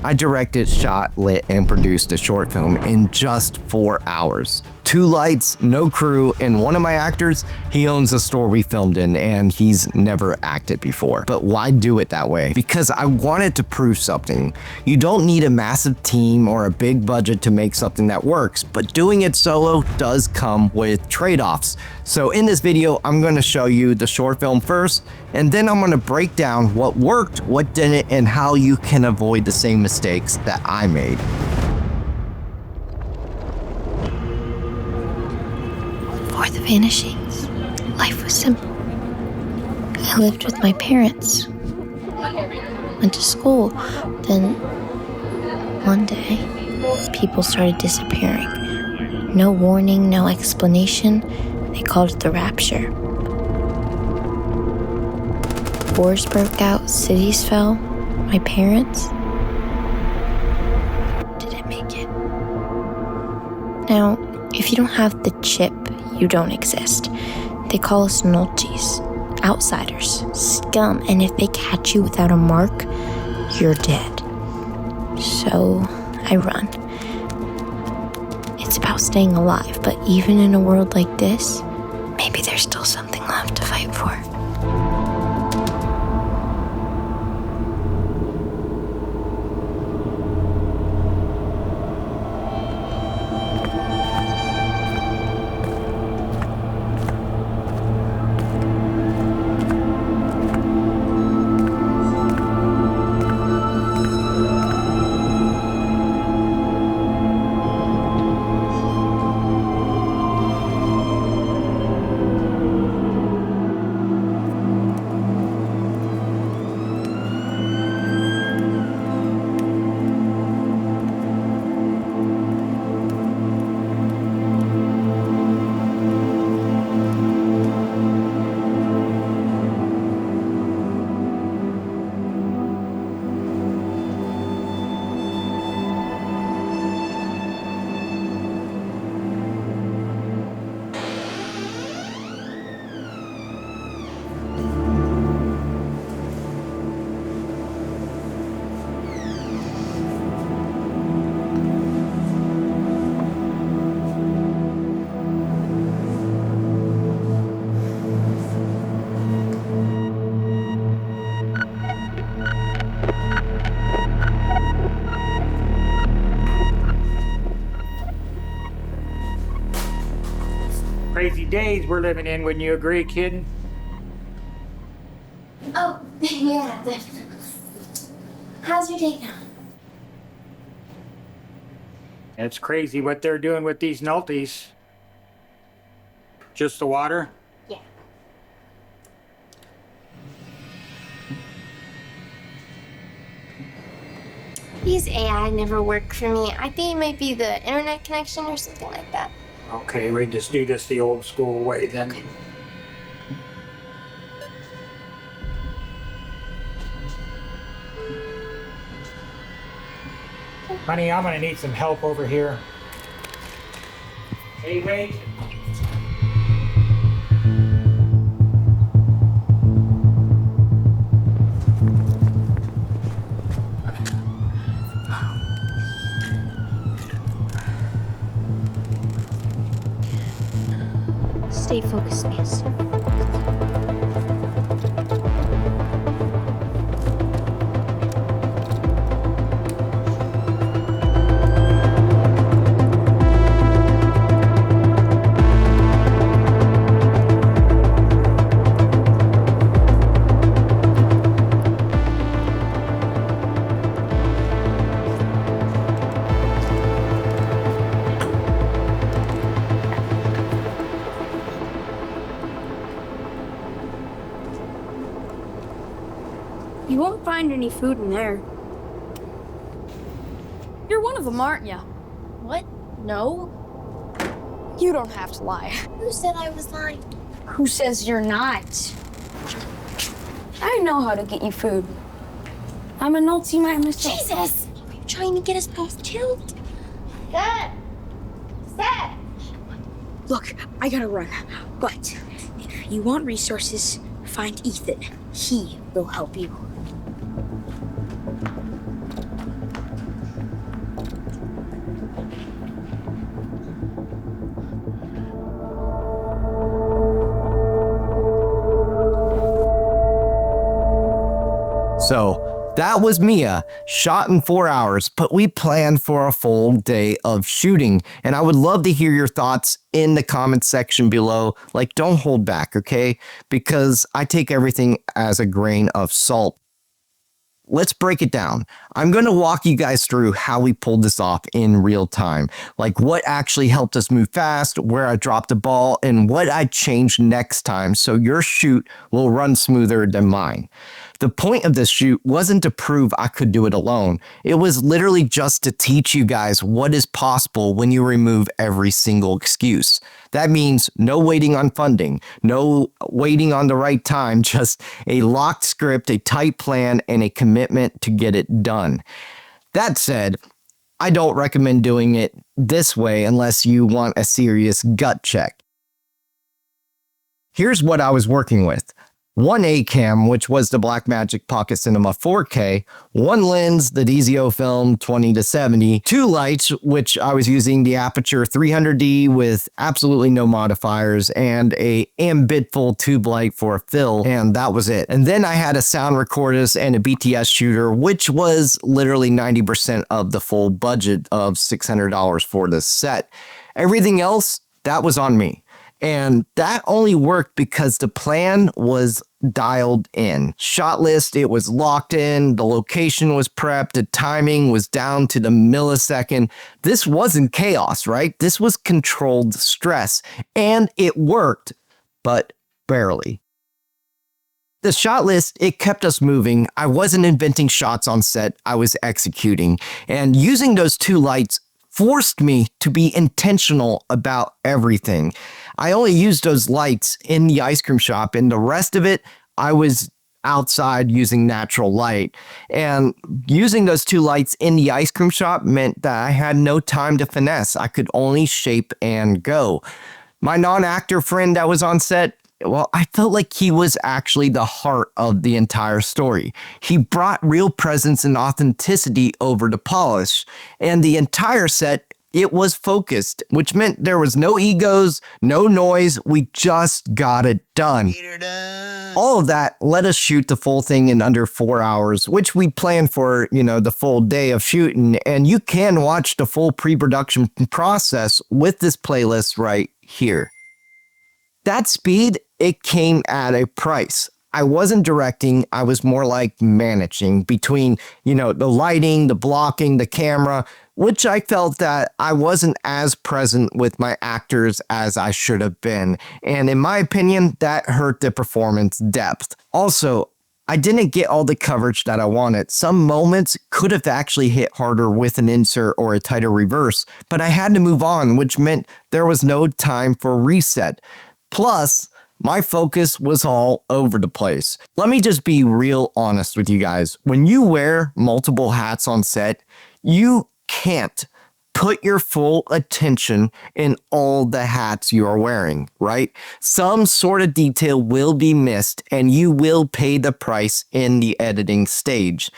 I directed, shot, lit, and produced a short film in just 4 hours. 2 lights, no crew, and one of my actors, he owns a store we filmed in and he's never acted before. But why do it that way? Because I wanted to prove something. You don't need a massive team or a big budget to make something that works, but doing it solo does come with trade-offs. So in this video, I'm going to show you the short film first, and then I'm going to break down what worked, what didn't, and how you can avoid the same mistakes that I made. Before the vanishings, life was simple. I lived with my parents, went to school, then one day, people started disappearing. No warning, no explanation. They called it the rapture. Wars broke out, cities fell. My parents didn't make it. Now, if you don't have the chip, you don't exist. They call us nulties, outsiders, scum, and if they catch you without a mark, you're dead. So, I run. It's about staying alive, but even in a world like this, maybe there's still something left to fight for. Crazy days we're living in, wouldn't you agree, kid? Oh, yeah. How's your day going? It's crazy what they're doing with these nulties. Just the water? Yeah. These AI never work for me. I think it might be the internet connection or something like that. Okay, we just do this the old school way then. Okay. Honey, I'm gonna need some help over here. Hey, wait. Stay focused, Nancy. You won't find any food in there. You're one of them, aren't you? What? No? You don't have to lie. Who said I was lying? Who says you're not? I know how to get you food. I'm a Nulty man myself. Jesus! Are you trying to get us both killed? Dad! Dad! Look, I gotta run. But if you want resources, find Ethan. He will help you. So that was Mia, shot in 4 hours, but we planned for a full day of shooting. And I would love to hear your thoughts in the comments section below. Like, don't hold back, okay? Because I take everything as a grain of salt. Let's break it down. I'm going to walk you guys through how we pulled this off in real time. Like what actually helped us move fast, where I dropped the ball, and what I changed next time so your shoot will run smoother than mine. The point of this shoot wasn't to prove I could do it alone. It was literally just to teach you guys what is possible when you remove every single excuse. That means no waiting on funding, no waiting on the right time, just a locked script, a tight plan, and a commitment to get it done. That said, I don't recommend doing it this way unless you want a serious gut check. Here's what I was working with. One A-cam, which was the Blackmagic Pocket Cinema 4K, one lens, the DZO Film 20-70, two lights, which I was using the Aperture 300D with absolutely no modifiers, and a ambidful tube light for a fill, and that was it. And then I had a sound recordist and a BTS shooter, which was literally 90% of the full budget of $600 for this set. Everything else, that was on me. And that only worked because the plan was dialed in. Shot list, it was locked in. The location was prepped. The timing was down to the millisecond. This wasn't chaos, right? This was controlled stress. And it worked, but barely. The shot list, it kept us moving. I wasn't inventing shots on set. I was executing. And using those two lights forced me to be intentional about everything. I only used those lights in the ice cream shop, and the rest of it, I was outside using natural light. And using those two lights in the ice cream shop meant that I had no time to finesse. I could only shape and go. My non-actor friend that was on set, well, I felt like he was actually the heart of the entire story. He brought real presence and authenticity over the polish, and the entire set, it was focused, which meant there was no egos, no noise. We just got it done. All of that let us shoot the full thing in under 4 hours, which we planned for, the full day of shooting. And you can watch the full pre-production process with this playlist right here. That speed, it came at a price. I wasn't directing, I was more like managing between, the lighting, the blocking, the camera, which I felt that I wasn't as present with my actors as I should have been. And in my opinion, that hurt the performance depth. Also, I didn't get all the coverage that I wanted. Some moments could have actually hit harder with an insert or a tighter reverse, but I had to move on, which meant there was no time for reset. Plus, my focus was all over the place. Let me just be real honest with you guys. When you wear multiple hats on set, you can't put your full attention in all the hats you are wearing, right? Some sort of detail will be missed and you will pay the price in the editing stage.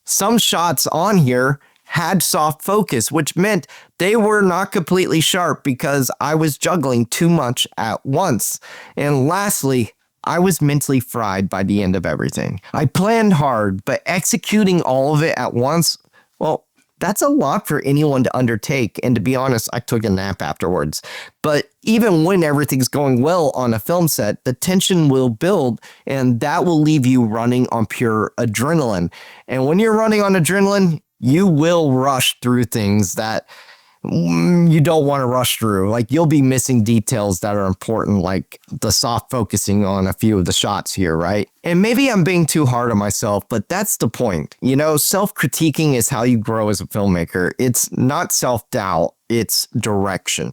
Some shots on here had soft focus, which meant they were not completely sharp because I was juggling too much at once. And lastly, I was mentally fried by the end of everything. I planned hard, but executing all of it at once, well, that's a lot for anyone to undertake. And to be honest, I took a nap afterwards. But even when everything's going well on a film set, the tension will build and that will leave you running on pure adrenaline. And when you're running on adrenaline, you will rush through things that you don't want to rush through. Like you'll be missing details that are important, like the soft focusing on a few of the shots here, right? And maybe I'm being too hard on myself, but that's the point. Self-critiquing is how you grow as a filmmaker. It's not self-doubt, it's direction.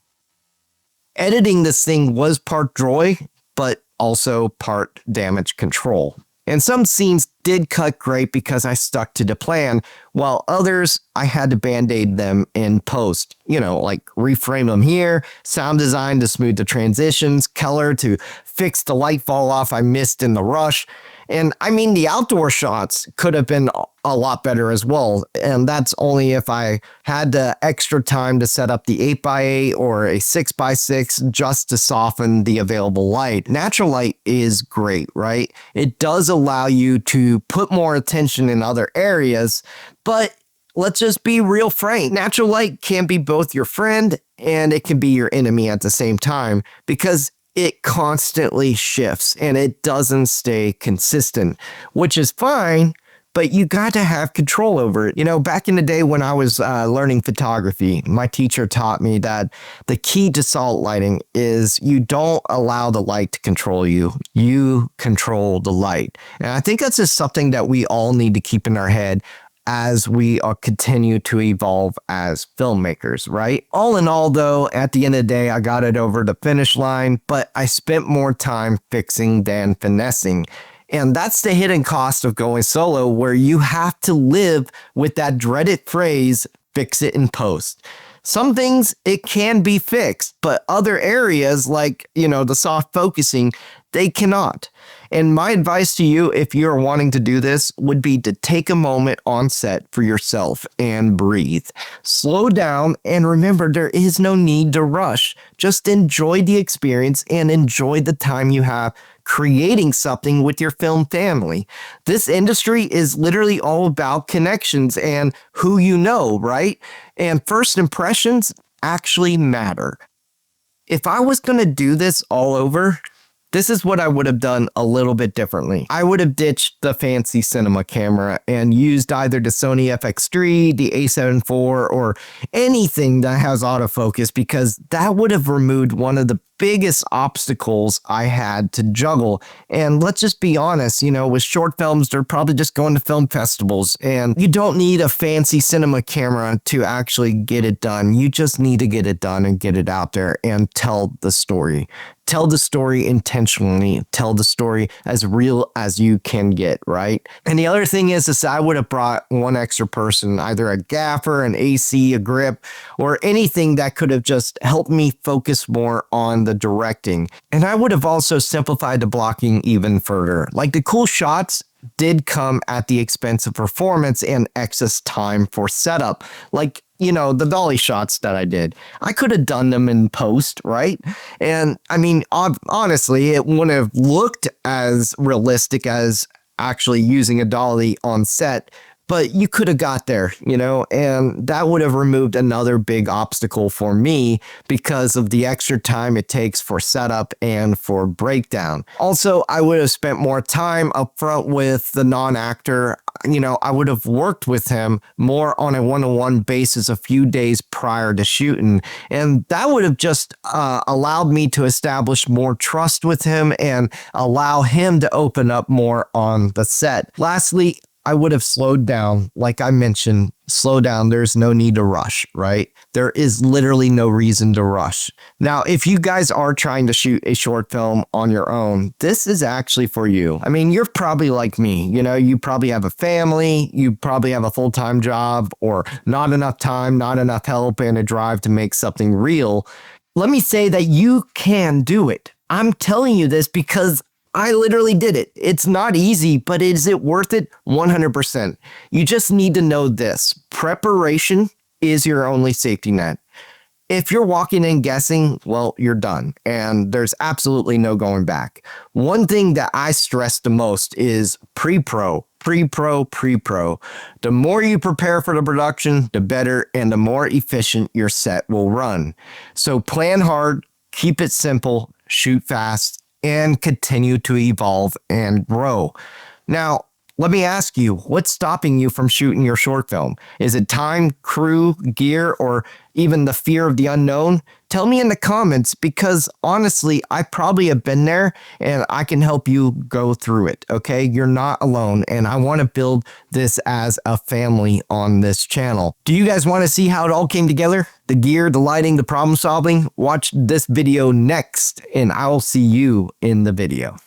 Editing this thing was part joy, but also part damage control. And some scenes did cut great because I stuck to the plan, while others, I had to band-aid them in post. Like reframe them here, sound design to smooth the transitions, color to fix the light fall off I missed in the rush. And I mean, the outdoor shots could have been a lot better as well. And that's only if I had the extra time to set up the 8x8 or a 6x6 just to soften the available light. Natural light is great, right? It does allow you to put more attention in other areas, but let's just be real frank. Natural light can be both your friend and it can be your enemy at the same time, because it constantly shifts and it doesn't stay consistent, which is fine, but you got to have control over it. You know, back in the day when I was learning photography, my teacher taught me that the key to salt lighting is you don't allow the light to control you. You control the light. And I think that's just something that we all need to keep in our head as we continue to evolve as filmmakers, right? All in all, though, at the end of the day, I got it over the finish line, but I spent more time fixing than finessing. And that's the hidden cost of going solo, where you have to live with that dreaded phrase, fix it in post. Some things it can be fixed, but other areas like, the soft focusing, they cannot. And my advice to you, if you're wanting to do this, would be to take a moment on set for yourself and breathe. Slow down and remember, there is no need to rush. Just enjoy the experience and enjoy the time you have creating something with your film family. This industry is literally all about connections and who you know, right? And first impressions actually matter. If I was going to do this all over, this is what I would have done a little bit differently. I would have ditched the fancy cinema camera and used either the Sony FX3, the A7 IV, or anything that has autofocus, because that would have removed one of the biggest obstacles I had to juggle. And let's just be honest, with short films, they're probably just going to film festivals, and you don't need a fancy cinema camera to actually get it done. You just need to get it done and get it out there and tell the story. Tell the story intentionally. Tell the story as real as you can get, right? And the other thing is I would have brought one extra person, either a gaffer, an AC, a grip, or anything that could have just helped me focus more on the directing. And I would have also simplified the blocking even further. Like, the cool shots did come at the expense of performance and excess time for setup. Like, the dolly shots that I did, I could have done them in post, right? And I mean, honestly, it wouldn't have looked as realistic as actually using a dolly on set, but you could have got there, and that would have removed another big obstacle for me because of the extra time it takes for setup and for breakdown. Also, I would have spent more time up front with the non-actor. I would have worked with him more on a one-on-one basis a few days prior to shooting, and that would have just allowed me to establish more trust with him and allow him to open up more on the set. Lastly, I would have slowed down. Like I mentioned, slow down. There's no need to rush, right? There is literally no reason to rush. Now, if you guys are trying to shoot a short film on your own, this is actually for you. I mean, you're probably like me. You probably have a family, you probably have a full-time job, or not enough time, not enough help, and a drive to make something real. Let me say that you can do it. I'm telling you this because I literally did it. It's not easy, but is it worth it? 100%. You just need to know this. Preparation is your only safety net. If you're walking in guessing, well, you're done, and there's absolutely no going back. One thing that I stress the most is pre-pro. The more you prepare for the production, the better and the more efficient your set will run. So plan hard, keep it simple, shoot fast, and continue to evolve and grow. Now, let me ask you, what's stopping you from shooting your short film? Is it time, crew, gear, or even the fear of the unknown? Tell me in the comments, because honestly, I probably have been there and I can help you go through it, okay? You're not alone, and I want to build this as a family on this channel. Do you guys want to see how it all came together? The gear, the lighting, the problem solving? Watch this video next, and I'll see you in the video.